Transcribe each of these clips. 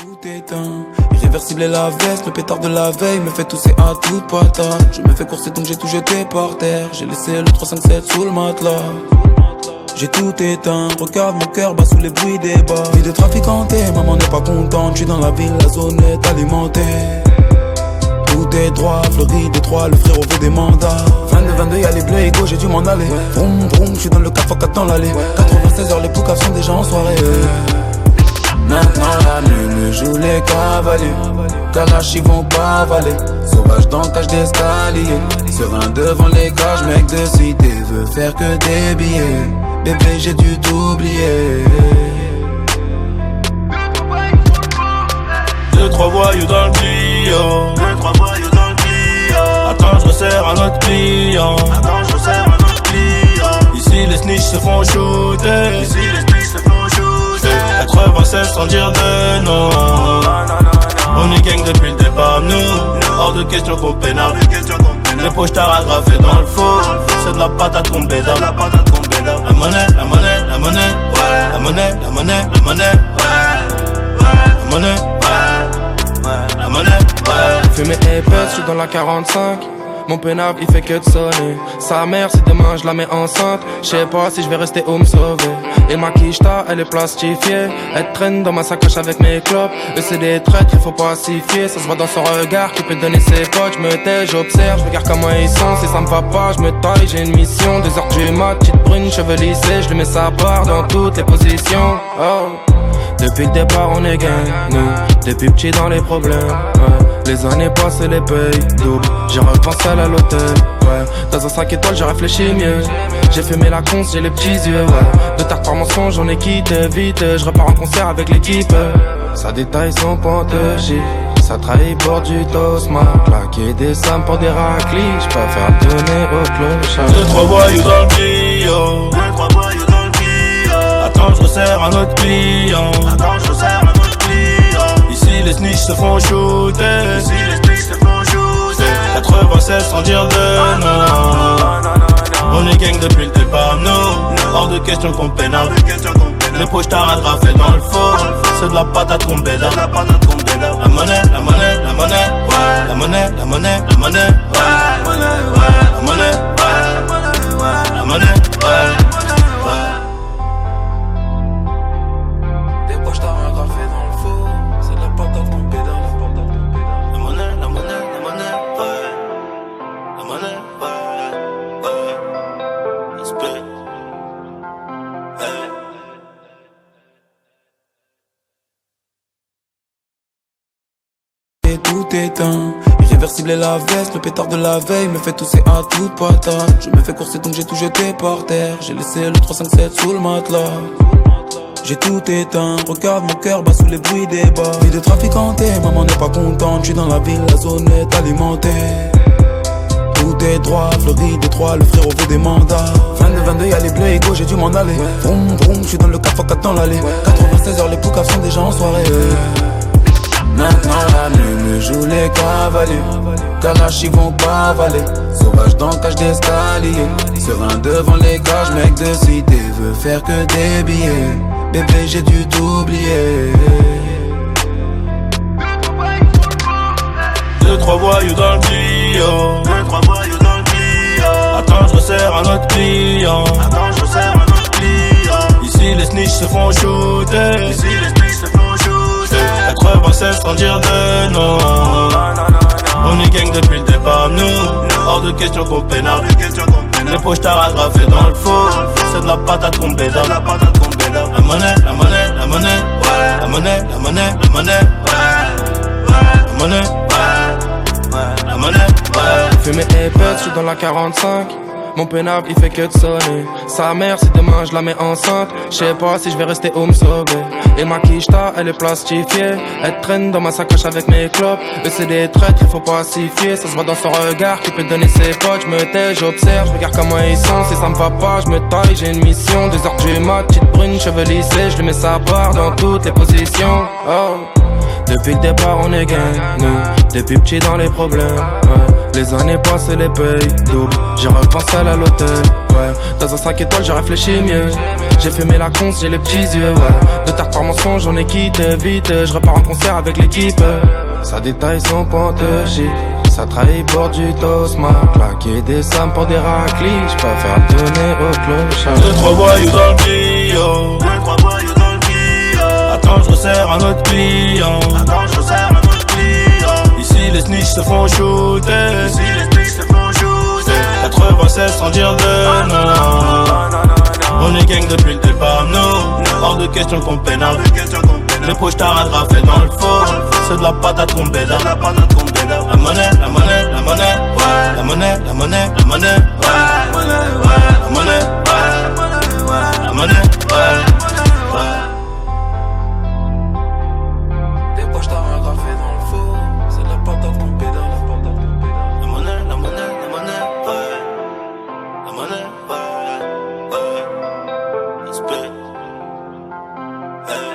Tout éteint, irréversible est la veste, le pétard de la veille me fait tousser à toute patate. Je me fais courser donc j'ai tout jeté par terre. J'ai laissé le 357 sous le matelas. J'ai tout éteint, regarde mon cœur bat sous les bruits des bas. Vie de traficanté, maman n'est pas contente. Je suis dans la ville, la zone est alimentée. Tout est droit, fleuri Détroit, le frérot veut des mandats. 22, y'a les bleus égaux, j'ai dû m'en aller. Vroom vroom, je suis dans le 4x4 dans l'allée. 96h, les poucaves sont déjà en soirée. Maintenant la lune joue les cavaliers. Kalash ils vont pas avaler. Sauvage dans cage d'escalier. Serein devant les cages, mec de cité veut faire que des billets. Bébé j'ai dû t'oublier. 2-3 voyous dans le client. 2-3 voyous dans le client. Attends je resserre un autre client. Attends je resserre un autre client. Ici les snitchs se font shooter. Ici les snitchs se font shooter. 96 sans dire de non. On est gang depuis le départ nous. Hors de question qu'on pénale. Les poches t'arrafées dans le faux. C'est de la patate qu'on bédard. La monnaie, la monnaie, la monnaie. Ouais. La monnaie, la monnaie, la monnaie. Ouais. La monnaie, ouais. La monnaie, ouais. Fumée épaisse, je suis dans la 45. Mon pénable il fait que de sonner. Sa mère si demain je la mets enceinte. J'sais pas si je vais rester ou me sauver. Et ma quicheta elle est plastifiée. Elle traîne dans ma sacoche avec mes clopes. Eux c'est des traîtres, il faut pas s'y fier. Ça se voit dans son regard qui peut donner ses potes. J'me tais, j'observe, je regarde comment ils sont. Si ça me va pas, j'me taille, j'ai une mission. 2h du mat, petite brune, cheveux lissés. J'lui mets sa part dans toutes les positions. Oh. Depuis le départ on est gang, nous. Depuis petit dans les problèmes, ouais. Les années passées les payent double. J'ai repensé à l'hôtel, ouais. Dans un 5 étoiles j'ai réfléchi mieux. J'ai fumé la conce, j'ai les petits yeux, ouais. De tard par mensonge j'en ai quitté vite. Je repars en concert avec l'équipe. Ça détaille son pantechie. Ça trahit pour du tosma. Claquer des sommes pour des raclis. J'préfère donner au clochard. 2-3 voyous dans le client. 2-3 voyous dans le client. Attends je resserre un autre client. Attends je resserre un autre client. Ici les snitchs se font shooter. Ici les snitchs se font shooter. 96 sans dire de non. On est gang depuis le départ nous. Hors de question qu'on pénale. Les poches t'arrafées dans le faux. C'est de la patate qu'on bédard. La monnaie, la monnaie, la monnaie. Ouais. La monnaie, la monnaie, la monnaie. Ouais. La monnaie, ouais. La monnaie, ouais. Des poches t'arrafées dans le faux. C'est de la patate qu'on bédard. La monnaie, la monnaie, la monnaie. Ouais. La monnaie, ouais. Ouais. Respect. Ouais. Et tout éteint, irréversible est la veste, le pétard de la veille me fait tousser à toute patate. Je me fais courser donc j'ai tout jeté par terre. J'ai laissé le 357 sous le matelas. J'ai tout éteint, regarde mon cœur bat sous les bruits des bas. Vie de traficanté, maman n'est pas contente. Je suis dans la ville, la zone est alimentée. Tout est droit, fleuri Détroit, le frérot veut des mandats. 22, y'a les bleus égaux, j'ai dû m'en aller. Vroom vroom, je suis dans le 4x4 dans l'allée. 96h, les poucaves sont déjà en soirée. Maintenant la lune joue les cavaliers. Kalash ils vont pas avaler. Sauvage dans cage d'escalier. Serein devant les cages, mec de cité veut faire que des billets. Bébé j'ai dû t'oublier. 2-3 voyous dans le client. 2-3 voyous dans le client. Attends je resserre un autre client. Attends je resserre un autre client. Ici les snitchs se font shooter. Ici les snitchs se font shooter. 96 sans dire de non. On est gang depuis le départ nous. Hors de question qu'on pénale. Les poches t'arrafées dans le faux. C'est de la patate qu'on bédard. La monnaie, la monnaie, la monnaie. Ouais. La monnaie, la monnaie, la monnaie. Ouais. La monnaie, ouais. La monnaie, ouais. Fumée épaisse, je suis dans la 45. Mon pénable il fait que de sonner. Sa mère si demain je la mets enceinte. J'sais pas si je vais rester ou me sauver. Et ma quicheta elle est plastifiée. Elle traîne dans ma sacoche avec mes clopes. Eux c'est des traîtres, il faut pas s'y fier. Ça se voit dans son regard qui peut donner ses potes. J'me tais, j'observe, je regarde comment ils sont. Si ça me va pas, j'me taille, j'ai une mission. 2h du mat, petite brune, cheveux lissés. J'lui mets sa part dans toutes les positions. Oh. Depuis le départ on est gang, nous, depuis petit dans les problèmes, ouais. Les années passées les payes double, j'ai repensé à l'hôtel, ouais. Dans un 5 étoiles j'ai réfléchi mieux, j'ai fumé la conce, j'ai les petits yeux, ouais. De tard par mensonge j'en ai quitté vite, je repars en concert avec l'équipe. Ça détaille son pantechie, ça trahit pour du tosma, claquer des sommes pour des raclis, j'préfère donner au clochard. 2-3 voyous dans le bio, 2-3 voyous dans le bio. Attends, je resserre un autre client. Attends, je resserre un autre client. Ici les snitchs se font shooter. Ici les snitchs se font shooter. 96 sans dire de non. On est gang depuis le départ, nous. Hors de question qu'on pénale. Les poches t'arrêtera fait dans le faux. C'est de la patate qu'on bédard. La monnaie, la monnaie, la monnaie, ouais. La monnaie, la monnaie, la monnaie, ouais. La monnaie, ouais. La monnaie, ouais. Des poches t'arrêtera fait dans le faux. C'est de la patate qu'on bédard. La monnaie, la monnaie, la monnaie, ouais. La monnaie, ouais, ouais. Respect, ouais.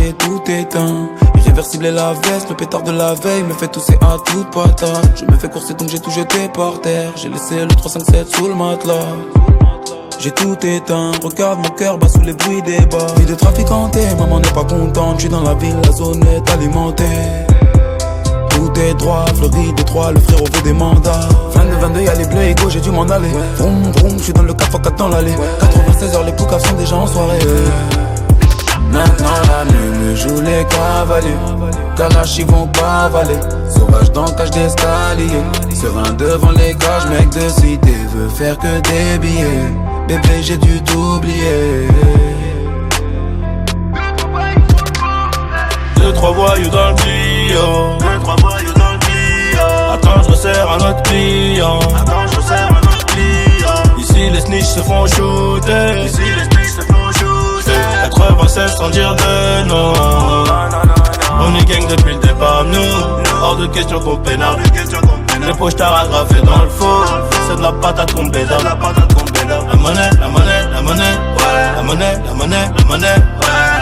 Et tout éteint, irréversible est la veste, le pétard de la veille me fait tousser à toute patate. Je me fais courser donc j'ai tout jeté par terre, j'ai laissé le 357 sous le matelas. J'ai tout éteint, regarde mon cœur bat sous les bruits des bas. Vie de traficanté, maman n'est pas contente, je suis dans la ville, la zone est alimentée. Tout est droit, Floride, Détroit, le frérot veut des mandats. Fin de 22, y'a les bleus égaux, j'ai dû m'en aller. Vroom vroom, je suis dans le 4x4 dans l'allée. 96 heures, les poucaves sont déjà en soirée. Maintenant la nuit me joue les cavaliers. Kalash ils vont pas avaler. Sauvage dans cage d'escalier. Serein devant les cages, mec de cité veut faire que des billets. Bébé j'ai dû t'oublier. 2-3 voyous dans le bio, 2-3 voyous dans le bio. Attends, je resserre un autre client. Attends, je resserre un autre client. Ici les snitchs se font shooter. Ici les snitchs se font shooter. 96 sans dire de non. On est gang depuis le départ, nous. Hors de question qu'on pénale. Les poches t'arrêtera fait dans le faux. C'est de la patate qu'on bédard. La monnaie, la monnaie, la monnaie, ouais. La monnaie, la monnaie, la monnaie, ouais.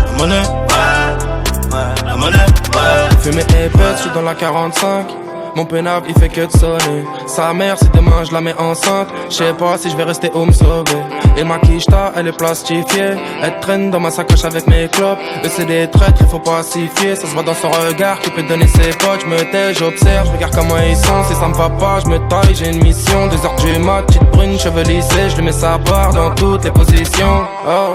La monnaie, ouais. La monnaie, ouais. Fumé épais, je suis dans la 45. Mon pénave il fait que de sonner. Sa mère si demain je la mets enceinte, je sais pas si je vais rester ou me sauver. Et ma quicheta elle est plastifiée, elle traîne dans ma sacoche avec mes clopes. Eux c'est des traîtres, il faut pas s'y fier. Ça se voit dans son regard qui peut donner ses potes. Je me tais, j'observe, je regarde comment ils sont. Si ça me va pas, je me taille, j'ai une mission. 2h du mat, petite brune, cheveux lissés. Je lui mets sa barre dans toutes les positions. Oh.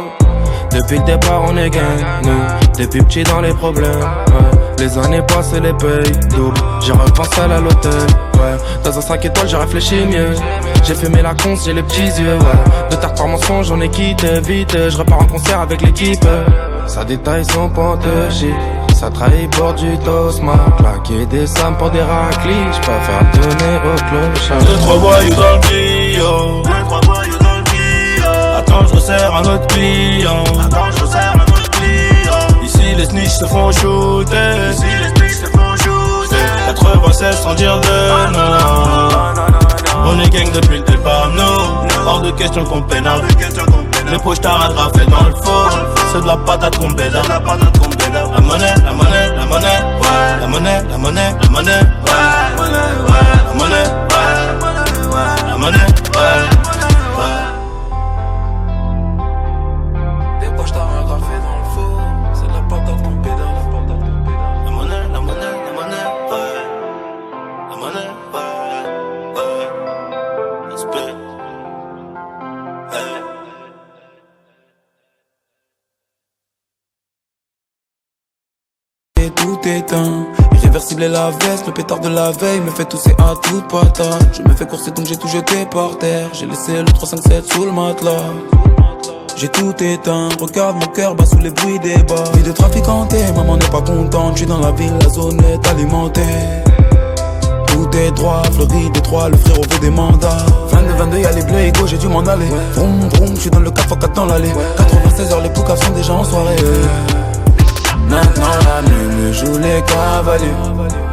Depuis le départ on est gang, nous. Depuis petit dans les problèmes, ouais. Les années passées les payes double, j'ai repensé à l'hôtel, ouais. Dans un 5 étoiles j'ai réfléchi mieux, j'ai fumé la conce, j'ai les petits yeux, ouais. De tard par mensonge j'en ai quitté vite, je repars en concert avec l'équipe. Ça détaille son pantechie, ça trahit pour du tosma, claquer des sommes pour des raclis, j'préfère donner au clochard. 2-3 voyous dans le bio, 2-3 voyous dans le bio. Attends, je resserre un autre client. Attends, je resserre un autre client. Ici les snitchs se font shooter. Ici les snitchs se font shooter. 96 sans dire de non. On est gang depuis le départ, nous. Hors de question qu'on pénale. Les poches t'arrêtera fait dans le faux. C'est de la patate qu'on bédard. La monnaie, la monnaie, la monnaie, ouais. La monnaie, la monnaie, la monnaie, ouais. La monnaie, ouais. La monnaie, ouais. Des poches t'arrêtera fait dans le faux. C'est de la patate qu'on bédard. La monnaie, la monnaie, la monnaie, ouais. La monnaie, ouais, ouais. Respect, ouais. Et tout éteint, irréversible est la veste, le pétard de la veille me fait tousser à toute patate. Je me fais courser donc j'ai tout jeté par terre, j'ai laissé le 357 sous le matelas. J'ai tout éteint, regarde mon cœur bat sous les bruits des bas. Vie de traficanté, maman n'est pas contente, je suis dans la ville, la zone est alimentée. Tout est droit, Floride, Détroit, le frérot veut des mandats. Fin de 22, y'a les bleus égaux, j'ai dû m'en aller. Vroom vroom, je suis dans le 4x4 dans l'allée. 96 heures, les poucaves sont déjà en soirée. Maintenant la nuit me joue les cavaliers.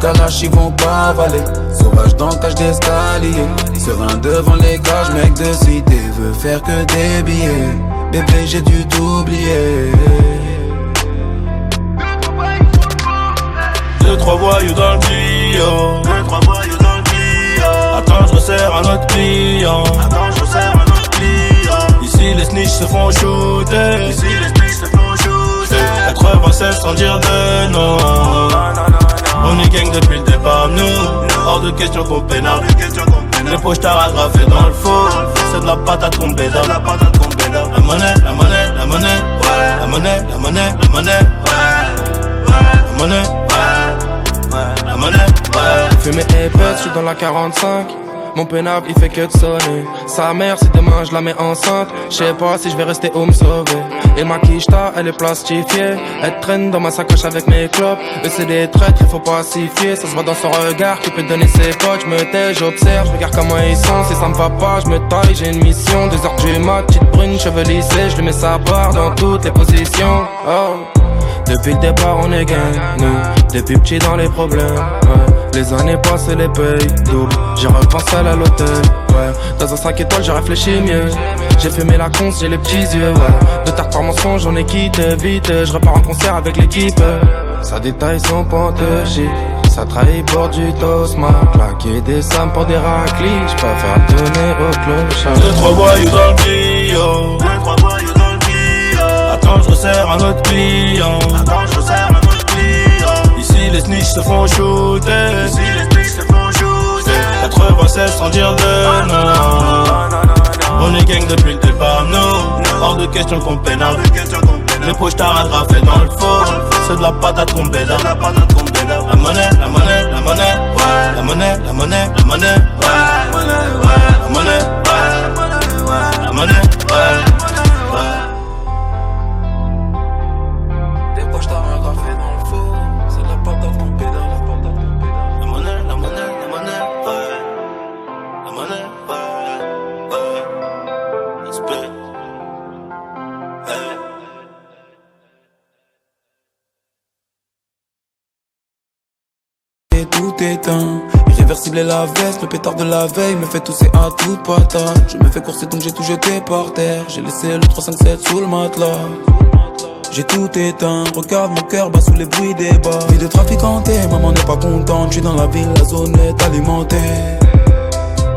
Kalash ils vont pas avaler. Sauvage dans cage d'escalier. Serein devant les cages, mec de cité veut faire que des billets. Bébé j'ai dû t'oublier. 2-3 voyous dans le tuyau. 2-3 voyous dans le tuyau. Attends je resserre un autre client. Attends je resserre un autre client. Ici les snitchs se font shooter. Ici les snitchs se font shooter. 96 sans dire de nom. On est gang depuis le départ, nous. Hors de question qu'on pénale. Les poches t'as rattrapé dans le faux. C'est de la patate qu'on bédard. La monnaie, la monnaie, la monnaie. Ouais. La monnaie, la monnaie, la monnaie. Ouais. La monnaie, ouais. La monnaie, ouais. Fumé épais, je suis dans la 45. Mon pénable il fait que de sonner. Sa mère si demain je la mets enceinte, je sais pas si je vais rester ou me sauver. Et ma quicheta elle est plastifiée. Elle traîne dans ma sacoche avec mes clopes. Eux c'est des traîtres, il faut pas s'y fier. Ça se voit dans son regard qui peut donner ses potes. Je me tais, j'observe, je regarde comment ils sont. Si ça me va pas, je me taille, j'ai une mission. 2h du mat, petite brune, cheveux lissés. Je lui mets sa barre dans toutes les positions. Oh. Depuis le départ on est gang, nous. Depuis petit dans les problèmes, ouais. Les années passées les payes double. J'ai repensé à l'hôtel, ouais. Dans un 5 étoiles j'ai réfléchi mieux. J'ai fumé la conce, j'ai les petits yeux, ouais. De tard par mensonge j'en ai quitté vite. Je repars en concert avec l'équipe. Ça détaille son pantechie. Ça trahit pour du toast, m'a claqué des sommes pour des raclis. J'préfère donner au clochard. 2-3 voyous dans le tuyau. 2-3 voyous dans le tuyau. Attends je resserre un autre client. Attends je resserre un autre client. Ici les snitchs se font shooter. Ici les snitchs se font shooter. 96 sans dire de nom. On est gang depuis le départ, nous. Hors de question qu'on pénale. Les poches t'as rattrapé dans le faux. C'est de la patate qu'on bédard. La monnaie, la monnaie, la monnaie, ouais. La monnaie, la monnaie, la monnaie, ouais. La monnaie, ouais. La monnaie, ouais. Des poches t'as rattrapé dans le faux. C'est de la patate qu'on pédale. La monnaie, la monnaie, la monnaie, ouais. La monnaie, ouais. Ouais. Respect. Hey. Et tout éteint, irréversible est la veste. Le pétard de la veille me fait tousser à toute patate. Je me fais courser donc j'ai tout jeté par terre. J'ai laissé le 357 sous le matelas. J'ai tout éteint, regarde mon cœur bat sous les bruits des bas. Vie de traficanté, maman n'est pas contente. Je suis dans la ville, la zone est alimentée.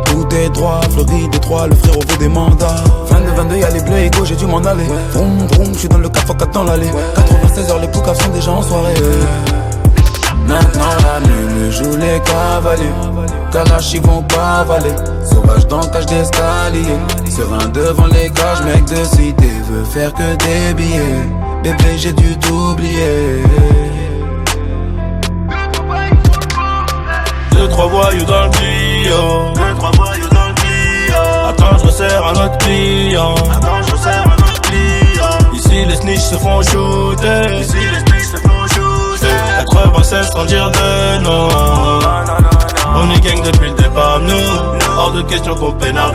Tout est droit, fleuri Détroit, le frérot veut des mandats. 22, y'a les bleus égaux, j'ai dû m'en aller. Vroom vroom, j'suis dans le 4x4 dans l'allée. 96 heures, les poucaves sont déjà en soirée. Maintenant la nuit me joue les cavaliers. Kalash ils vont pas avaler. Sauvage dans cage d'escalier. Serein devant les cages, mec de cité veut faire que des billets. Bébé j'ai dû t'oublier. 2-3 voyous dans le tuyau. 2-3 voyous dans le tuyau. Attends je resserre un autre client. Attends je resserre un autre client. Ici les snitchs se font shooter. Ici les snitchs se font shooter. 96 sans dire de nom. On est gang depuis le départ, nous. Hors de question qu'on pénale.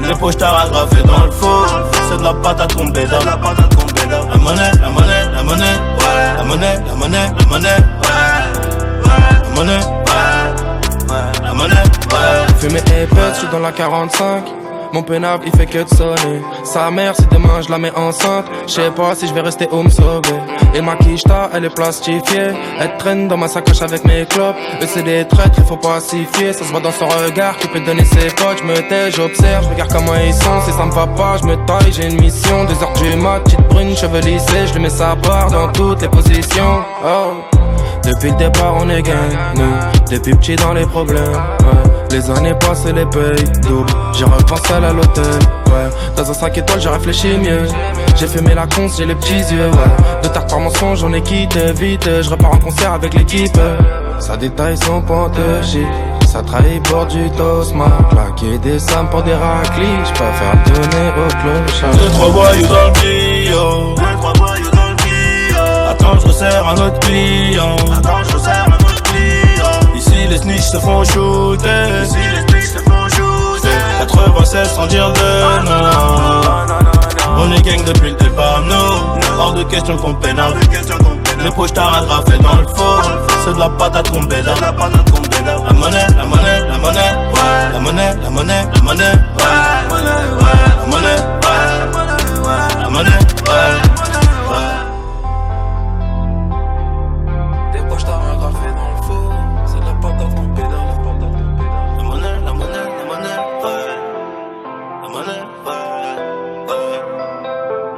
Les poches t'as rattrapé dans le faux. C'est de la patate qu'on bédard. La monnaie, la monnaie, la monnaie, ouais. La monnaie, la monnaie, la monnaie, ouais. La monnaie, ouais. La monnaie, ouais. Fumé épais, je suis dans la 45. Mon pénable il fait que de sonner. Sa mère si demain je la mets enceinte, je sais pas si je vais rester ou me sauver. Et ma quicheta elle est plastifiée. Elle traîne dans ma sacoche avec mes clopes. Eux c'est des traîtres, il faut pas s'y fier. Ça se voit dans son regard qui peut donner ses potes. Je me tais, j'observe, je regarde comment ils sont. Si ça me va pas, je me taille, j'ai une mission. 2h du mat, petite brune, cheveux lissés. Je lui mets sa barre dans toutes les positions. Oh. Depuis le départ on est gang, nous. Depuis petit dans les problèmes, ouais. Les années passées les payes double. J'ai repensé à l'hôtel, ouais. Dans un 5 étoiles j'ai réfléchi mieux. J'ai fumé la conce, j'ai les petits yeux, ouais. De tard par mensonge j'en ai quitté vite. Je repars en concert avec l'équipe. Ça détaille son pantechie. Ça trahit pour du toast, m'a claqué des sommes pour des raclis. J'préfère donner au clochard. 2-3 voyous dans le tuyau. 2-3 voyous dans le tuyau. Attends je resserre un autre client. Attends je resserre un autre client. Ici les snitchs se font shooter. Ici les snitchs se font shooter. 96 sans dire de nom. On est gang depuis le départ, nous. Hors de question qu'on pénale. Les poches t'as rattrapé dans le faux. C'est de la patate qu'on béda. La monnaie, la monnaie, la monnaie, ouais. La monnaie, la monnaie, la monnaie, ouais. La monnaie, ouais. La monnaie, ouais. Des poches t'as rattrapé dans le faux. C'est de la patate qu'on béda. La monnaie, la monnaie, la monnaie, ouais. La monnaie, ouais.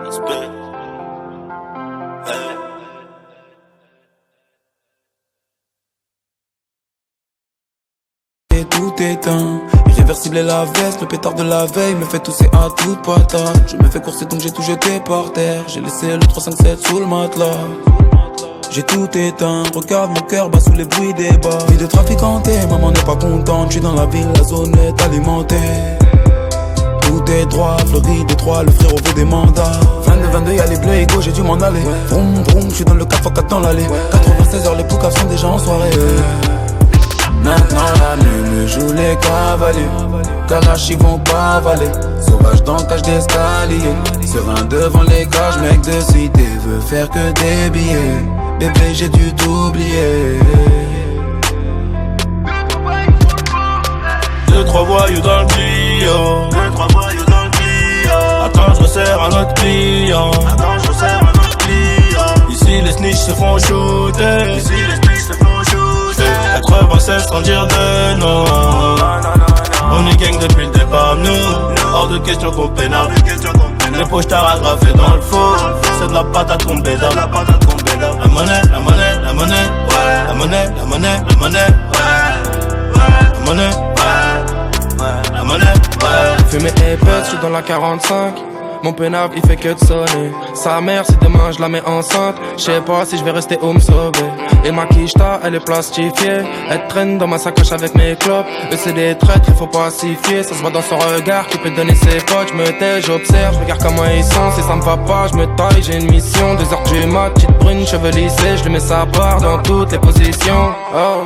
Respect. Et tout éteint, irréversible est la veste, le pétard de la veille me fait tousser à toute patate. Je me fais courser donc j'ai tout jeté par terre. J'ai laissé le 357 sous le matelas. J'ai tout éteint, regarde mon cœur bat sous les bruits des bas. Vie de trafiquanté, maman n'est pas contente. Je suis dans la ville, la zone est alimentée. Tout est droit, Floride, Détroit, le frérot veut des mandats. 22, y'a les bleus égaux, j'ai dû m'en aller. Vroom, vroom, j'suis dans le 4x4 dans l'allée. 96 heures, les poucaves sont déjà en soirée. Maintenant la nuit me joue les cavaliers. Karachi vont pas avaler. Sauvage dans cage d'escalier. Serein devant les cages, mec de cité veut faire que des billets. Bébé j'ai dû t'oublier. 2-3 voyous dans le Clio. 2-3 voyous dans le Clio. Attends, je resserre un autre client. Ici les snitchs se font shooter. 96 sans dire de non. On est gang depuis le départ, nous. Hors de question qu'on pénale. Les poches t'as rattrapé dans le faux. C'est de la patate qu'on béda. La monnaie, la monnaie, la monnaie, ouais. La monnaie, la monnaie, la monnaie, ouais. La monnaie, ouais. La monnaie, ouais. Fumé épais, j'suis dans la 45. Mon pénable il fait que de sonner. Sa mère si demain je la mets enceinte. J'sais pas si je vais rester ou me sauver. Et ma quicheta elle est plastifiée. Elle traîne dans ma sacoche avec mes clopes. Eux c'est des traîtres, il faut pas s'y fier. Ça se voit dans son regard qui peut donner ses potes. J'me tais, j'observe, j'regarde comment ils sont. Si ça me va pas, j'me taille, j'ai une mission. 2h du mat, petite brune, cheveux lissés. J'lui mets sa part dans toutes les positions. Oh.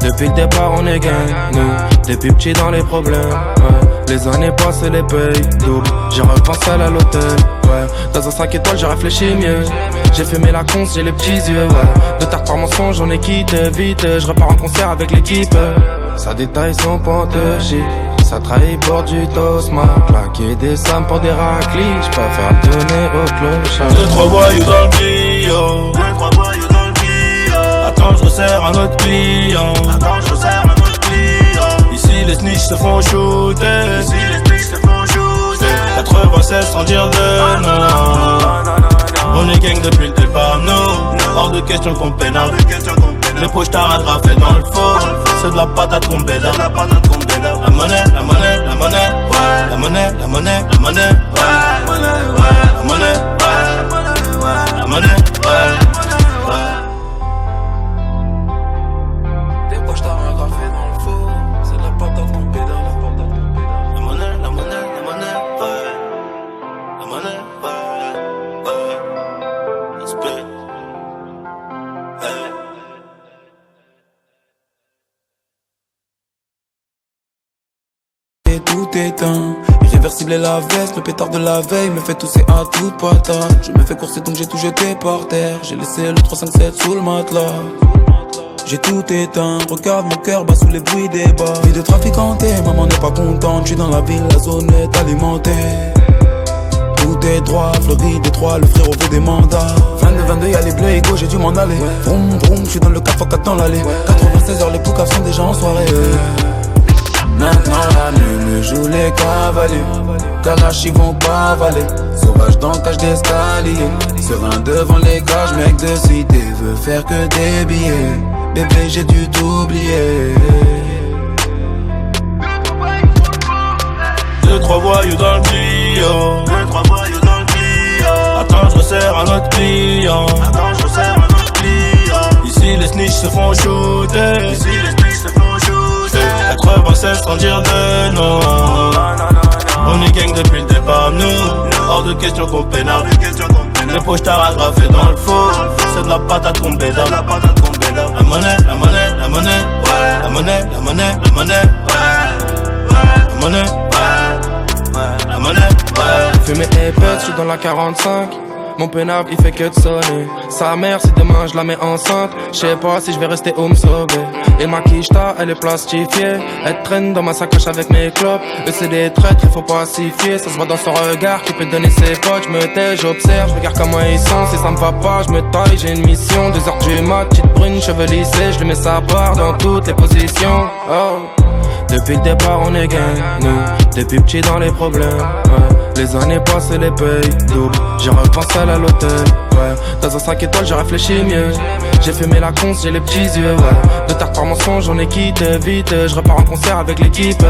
Depuis le départ on est gang, nous. Depuis petit dans les problèmes, ouais. Les années passent et les payes double. J'ai repensé à l'hôtel, ouais. Dans un 5 étoiles j'ai réfléchi mieux. J'ai fumé la conce, j'ai les petits yeux, ouais. De tard par mensonge j'en ai quitté vite. Je repars en concert avec l'équipe. Ça détaille son pantochi. Ça trahit pour du tosma. Claquer des sommes pour des raclis. J'préfère le donner au clochard. 2-3 voyous dans le Clio. 2-3 voyous dans le Clio. Attends, je resserre un autre client. Ici les snitchs se font shooter. 96 sans dire de non. On est gang depuis le départ, nous. Hors de question qu'on pénale. Les poches t'as rattrapé dans le faux. C'est de la patate qu'on béda. La monnaie, la monnaie, la monnaie, ouais. La monnaie, la monnaie, la monnaie, ouais. La monnaie, ouais. La monnaie, ouais. Des poches t'as rattrapé dans le faux. C'est de la patate qu'on béda. La monnaie, la monnaie, la monnaie, ouais. La monnaie, ouais. Respect. Et tout éteint, irréversible est la veste, le pétard de la veille me fait tousser à toute patate. Je me fais courser donc j'ai tout jeté par terre. J'ai laissé le 357 sous le matelas. J'ai tout éteint, regarde mon cœur bat sous les bruits des bas. Vie de trafiquanté, maman n'est pas contente. Je suis dans la ville, la zone est alimentée. Tout est droit, Floride, Détroit, le frérot veut des mandats. 22, y'a les bleus égaux, j'ai dû m'en aller. Vroom, vroom, j'suis dans le 4x4 dans l'allée. 96 heures, les poucaves sont déjà en soirée. Maintenant la nuit me joue les cavaliers. Karachi vont pas avaler. Sauvage dans cage d'escalier. Serein devant les cages, mec de cité veut faire que des billets. Bébé j'ai dû t'oublier. 2-3 voyous dans le Clio. 2-3 voyous dans le Clio. Attends, je resserre un autre client. Ici les snitchs se font shooter. 96 sans dire de non. On est gang depuis le départ, nous. Hors de question qu'on pénale. Les poches t'as rattrapé dans le faux. C'est de la patate qu'on béda. La monnaie, la monnaie, la monnaie, ouais. La monnaie, la monnaie, la monnaie, ouais. La monnaie, ouais. La monnaie, ouais. Fumé épais, j'suis dans la 45. Mon pénable il fait que de sonner. Sa mère si demain je la mets enceinte, je sais pas si je vais rester ou me sauver. Et ma quicheta elle est plastifiée, elle traîne dans ma sacoche avec mes clopes. Eux c'est des traîtres, il faut pas s'y fier. Ça se voit dans son regard qui peut donner ses potes. Je me tais, j'observe, je regarde comment ils sont. Si ça me va pas, je me taille, j'ai une mission. 2h du mat, petite brune, cheveux lissés. Je lui mets sa barre dans toutes les positions. Oh. Depuis le départ on est gang, nous. Depuis petit dans les problèmes, ouais. Les années passées les payent double. J'ai repensé à l'hôtel, ouais. Dans un 5 étoiles j'ai réfléchi mieux. J'ai fumé la conce, j'ai les petits yeux, ouais. De tard par mensonge j'en ai quitté vite. Je repars en concert avec l'équipe.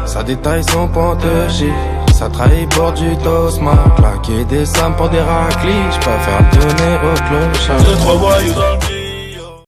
Ça détaille son pantechie. Ça trahit bord du tosma. Claquer des sommes pour des raclis. J'préfère donner au clochard. 2-3 voyous dans le